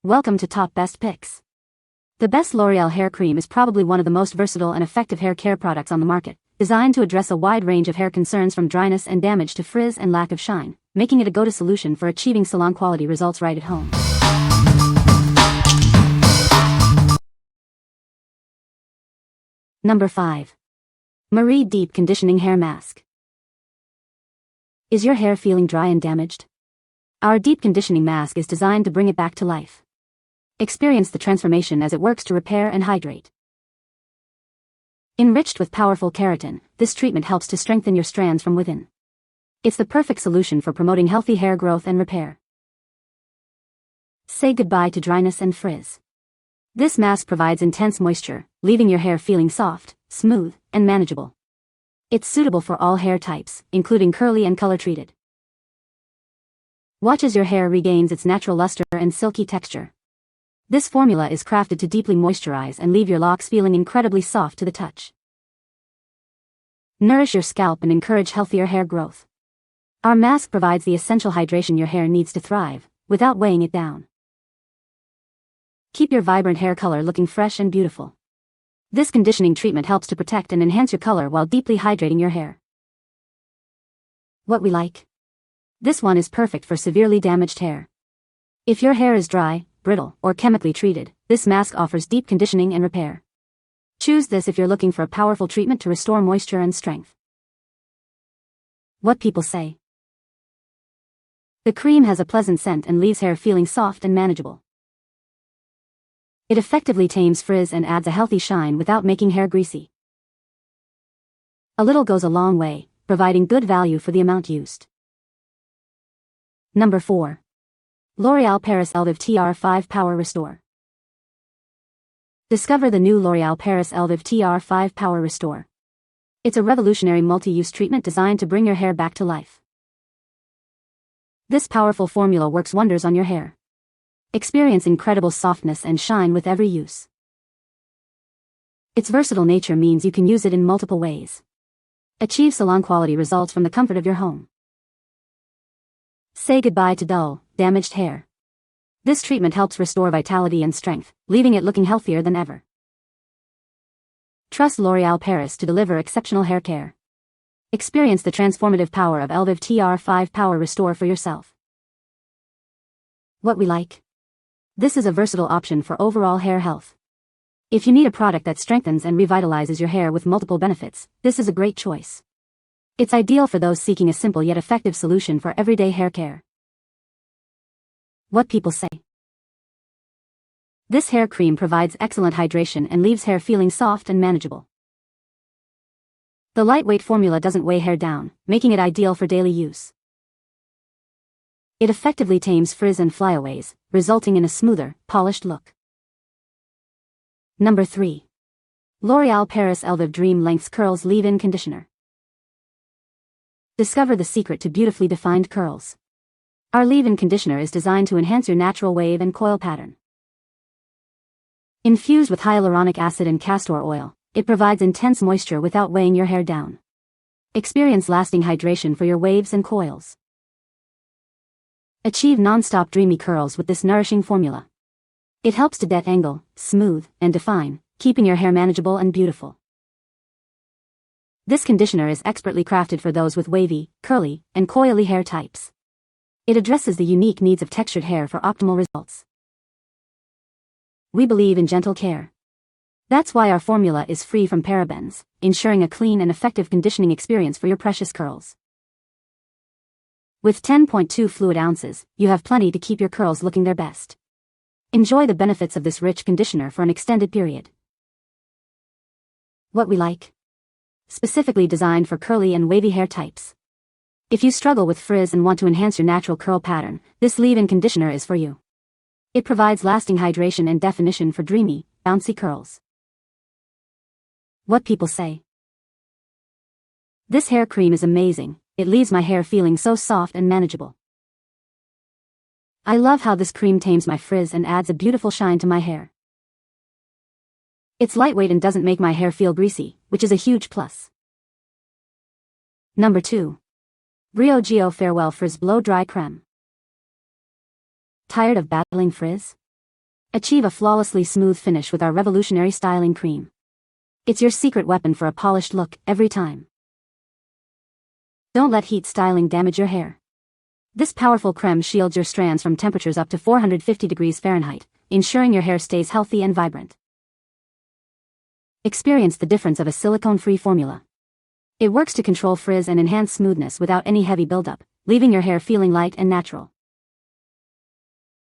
Welcome to Top Best Picks. The best L'Oreal Hair Cream is probably one of the most versatile and effective hair care products on the market, designed to address a wide range of hair concerns from dryness and damage to frizz and lack of shine, making it a go-to solution for achieving salon-quality results right at home. Number 5. MAREE Deep Conditioning Hair Mask. Is your hair feeling dry and damaged? Our deep conditioning mask is designed to bring it back to life. Experience the transformation as it works to repair and hydrate. Enriched with powerful keratin, this treatment helps to strengthen your strands from within. It's the perfect solution for promoting healthy hair growth and repair. Say goodbye to dryness and frizz. This mask provides intense moisture, leaving your hair feeling soft, smooth, and manageable. It's suitable for all hair types, including curly and color-treated. Watch as your hair regains its natural luster and silky texture. This formula is crafted to deeply moisturize and leave your locks feeling incredibly soft to the touch. Nourish your scalp and encourage healthier hair growth. Our mask provides the essential hydration your hair needs to thrive, without weighing it down. Keep your vibrant hair color looking fresh and beautiful. This conditioning treatment helps to protect and enhance your color while deeply hydrating your hair. What we like. This one is perfect for severely damaged hair. If your hair is dry, brittle, or chemically treated, this mask offers deep conditioning and repair. Choose this if you're looking for a powerful treatment to restore moisture and strength. What people say. The cream has a pleasant scent and leaves hair feeling soft and manageable. It effectively tames frizz and adds a healthy shine without making hair greasy. A little goes a long way, providing good value for the amount used. Number 4. L'Oreal Paris Elvive TR5 Power Restore. Discover the new L'Oreal Paris Elvive TR5 Power Restore. It's a revolutionary multi-use treatment designed to bring your hair back to life. This powerful formula works wonders on your hair. Experience incredible softness and shine with every use. Its versatile nature means you can use it in multiple ways. Achieve salon-quality results from the comfort of your home. Say goodbye to dull, damaged hair. This treatment helps restore vitality and strength, leaving it looking healthier than ever. Trust L'Oreal Paris to deliver exceptional hair care. Experience the transformative power of Elvive TR5 Power Restore for yourself. What we like. This is a versatile option for overall hair health. If you need a product that strengthens and revitalizes your hair with multiple benefits, this is a great choice. It's ideal for those seeking a simple yet effective solution for everyday hair care. What people say. This hair cream provides excellent hydration and leaves hair feeling soft and manageable. The lightweight formula doesn't weigh hair down, making it ideal for daily use. It effectively tames frizz and flyaways, resulting in a smoother, polished look. Number 3. L'Oreal Paris Elvive Dream Lengths Curls Leave-In Conditioner. Discover the secret to beautifully defined curls. Our leave-in conditioner is designed to enhance your natural wave and coil pattern. Infused with hyaluronic acid and castor oil, it provides intense moisture without weighing your hair down. Experience lasting hydration for your waves and coils. Achieve non-stop dreamy curls with this nourishing formula. It helps to detangle, smooth, and define, keeping your hair manageable and beautiful. This conditioner is expertly crafted for those with wavy, curly, and coily hair types. It addresses the unique needs of textured hair for optimal results. We believe in gentle care. That's why our formula is free from parabens, ensuring a clean and effective conditioning experience for your precious curls. With 10.2 fluid ounces, you have plenty to keep your curls looking their best. Enjoy the benefits of this rich conditioner for an extended period. What we like. Specifically designed for curly and wavy hair types. If you struggle with frizz and want to enhance your natural curl pattern, this leave-in conditioner is for you. It provides lasting hydration and definition for dreamy, bouncy curls. What people say. This hair cream is amazing, it leaves my hair feeling so soft and manageable. I love how this cream tames my frizz and adds a beautiful shine to my hair. It's lightweight and doesn't make my hair feel greasy, which is a huge plus. Number 2. Briogeo Farewell Frizz Blow Dry Crème. Tired of battling frizz? Achieve a flawlessly smooth finish with our revolutionary styling cream. It's your secret weapon for a polished look every time. Don't let heat styling damage your hair. This powerful crème shields your strands from temperatures up to 450 degrees Fahrenheit, ensuring your hair stays healthy and vibrant. Experience the difference of a silicone-free formula. It works to control frizz and enhance smoothness without any heavy buildup, leaving your hair feeling light and natural.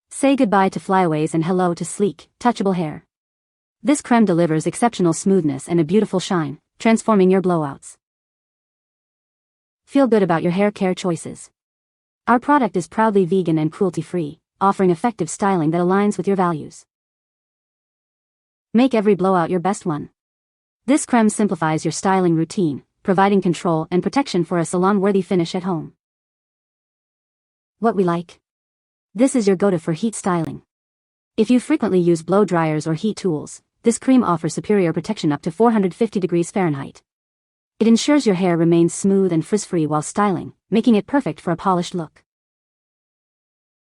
Say goodbye to flyaways and hello to sleek, touchable hair. This crème delivers exceptional smoothness and a beautiful shine, transforming your blowouts. Feel good about your hair care choices. Our product is proudly vegan and cruelty-free, offering effective styling that aligns with your values. Make every blowout your best one. This crème simplifies your styling routine, providing control and protection for a salon-worthy finish at home. What we like. This is your go-to for heat styling. If you frequently use blow dryers or heat tools, this cream offers superior protection up to 450 degrees Fahrenheit. It ensures your hair remains smooth and frizz-free while styling, making it perfect for a polished look.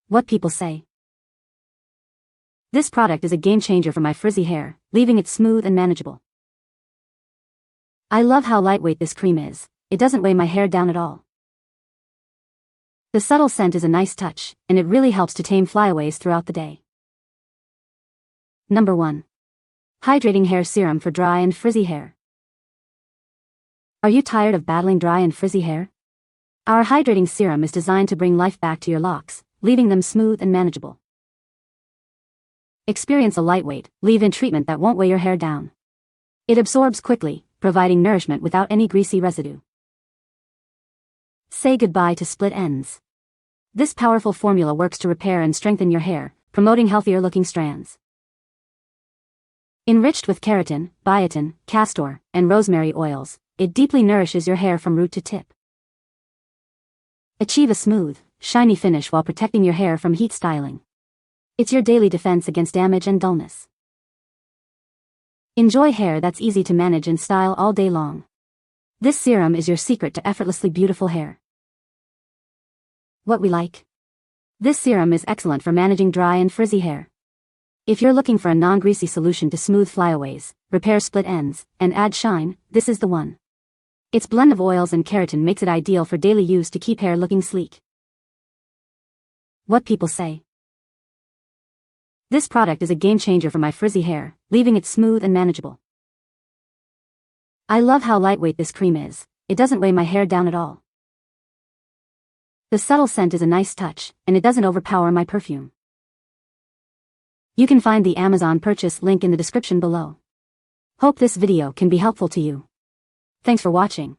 What people say. This product is a game-changer for my frizzy hair, leaving it smooth and manageable. I love how lightweight this cream is. It doesn't weigh my hair down at all. The subtle scent is a nice touch, and it really helps to tame flyaways throughout the day. Number 1. Hydrating Hair Serum for dry and frizzy hair. Are you tired of battling dry and frizzy hair? Our hydrating serum is designed to bring life back to your locks, leaving them smooth and manageable. Experience a lightweight, leave-in treatment that won't weigh your hair down. It absorbs quickly, providing nourishment without any greasy residue. Say goodbye to split ends. This powerful formula works to repair and strengthen your hair, promoting healthier-looking strands. Enriched with keratin, biotin, castor, and rosemary oils, it deeply nourishes your hair from root to tip. Achieve a smooth, shiny finish while protecting your hair from heat styling. It's your daily defense against damage and dullness. Enjoy hair that's easy to manage and style all day long. This serum is your secret to effortlessly beautiful hair. What we like. This serum is excellent for managing dry and frizzy hair. If you're looking for a non-greasy solution to smooth flyaways, repair split ends, and add shine, this is the one. Its blend of oils and keratin makes it ideal for daily use to keep hair looking sleek. What people say. This product is a game-changer for my frizzy hair, leaving it smooth and manageable. I love how lightweight this cream is. It doesn't weigh my hair down at all. The subtle scent is a nice touch, and it doesn't overpower my perfume. You can find the Amazon purchase link in the description below. Hope this video can be helpful to you. Thanks for watching.